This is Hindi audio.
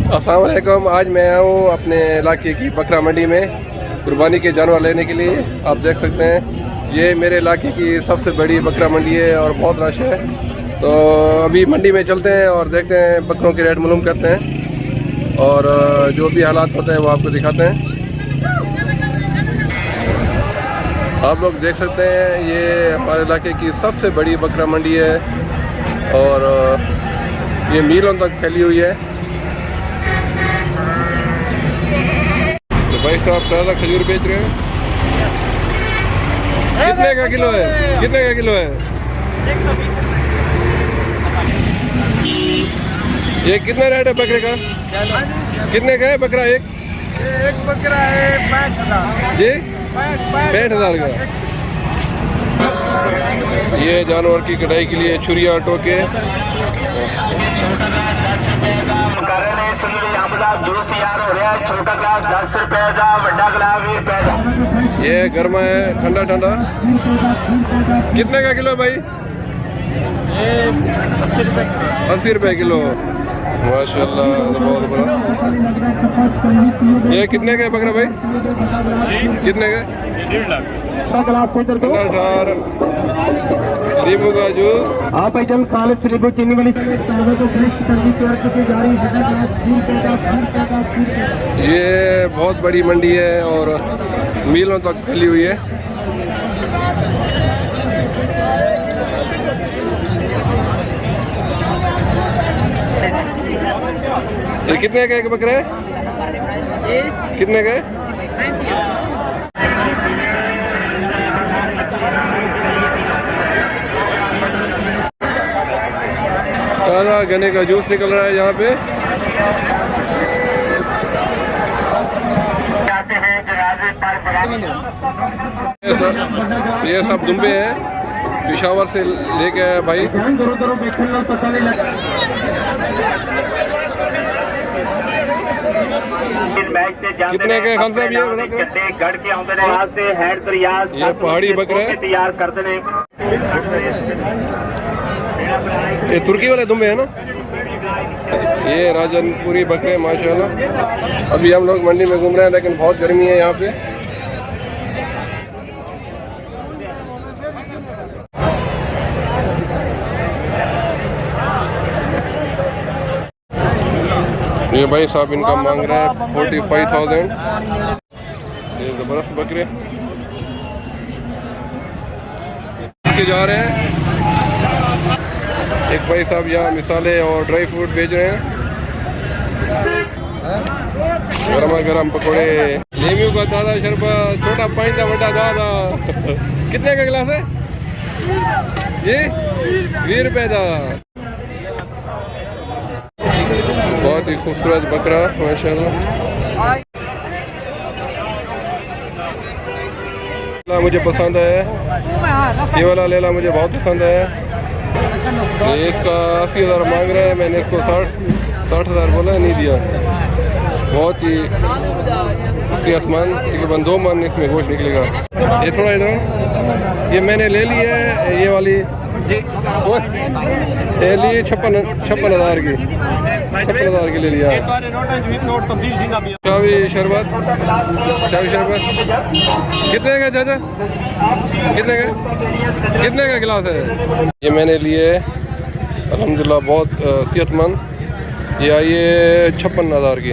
अस्सलाम वालेकुम। आज मैं आया हूँ अपने इलाके की बकरा मंडी में कुर्बानी के जानवर लेने के लिए। आप देख सकते हैं ये मेरे इलाके की सबसे बड़ी बकरा मंडी है और बहुत रश है। तो अभी मंडी में चलते हैं और देखते हैं, बकरों के रेट मालूम करते हैं और जो भी हालात होते हैं वो आपको दिखाते हैं। आप लोग देख सकते हैं ये हमारे इलाके की सबसे बड़ी बकरा मंडी है और ये मीलों तक फैली हुई है। तो भाई साहब ताज़ा खजूर बेच रहे हैं। कितने का किलो है? कितने का किलो है? ये कितना रेट है बकरे का? कितने का है बकरा? एक बकरा है 65,000 जी, 65,000 का। ये जानवर की कटाई के लिए छुरिया टोके छोटा ग्लास 10 रुपए का, बड़ा ग्लास 20 रुपए का। ये गर्मा है, ठंडा ठंडा। कितने का किलो भाई? 80 रुपए किलो। माशाल्लाह, बहुत बड़ा। ये कितने का बकरा भाई? कितने का? 1.5 लाख। नींबू का जूस। हाँ भाई, चल खालिद नींबू चीनी वाली। ये बहुत बड़ी मंडी है और मीलों तक फैली हुई है। ये कितने का एक बकरा है? कितने का है? ताज़ा गन्ने का जूस निकल रहा है यहाँ पे। ये सब दुम्बे हैं, पेशावर से लेके आया भाई। कितने के खान साहब ये पहाड़ी बकरे तैयार करते हैं। ये तुर्की वाले दुम्बे हैं ना? ये राजनपुरी बकरे माशाल्लाह। अभी हम लोग मंडी में घूम रहे हैं लेकिन बहुत गर्मी है यहाँ पे। ये भाई साहब इनका मांग रहा है 45,000। ये जबरदस्त बकरे के जा रहे हैं। एक भाई साहब यहाँ मिसाले और ड्राई फ्रूट बेच रहे हैं। गरमा गरम पकौड़े, नींबू का ताज़ा शरबत, छोटा पानी का बड़ा दादा। कितने का गिलास है ये? 20 रुपए का। बहुत ही खूबसूरत बकरा माशाल्लाह। मुझे पसंद है ये वाला लेला, मुझे बहुत पसंद है। ये इसका 80,000 मांग रहे हैं, मैंने इसको 60,000 बोला, नहीं दिया। बहुत ही सेहतमंद, तकरीबन 2 मन इसमें गोश्त निकलेगा। ये थोड़ा इधर, ये मैंने ले ली है ये वाली जी। ये लिए 56,000 की, 56,000 की ले लिया। चावी शरबत, चावी शरबत कितने का चाचा? कितने का गिलास है? ये मैंने लिए अल्हम्दुलिल्लाह, बहुत सेहतमंद। ये आई है 56,000 की।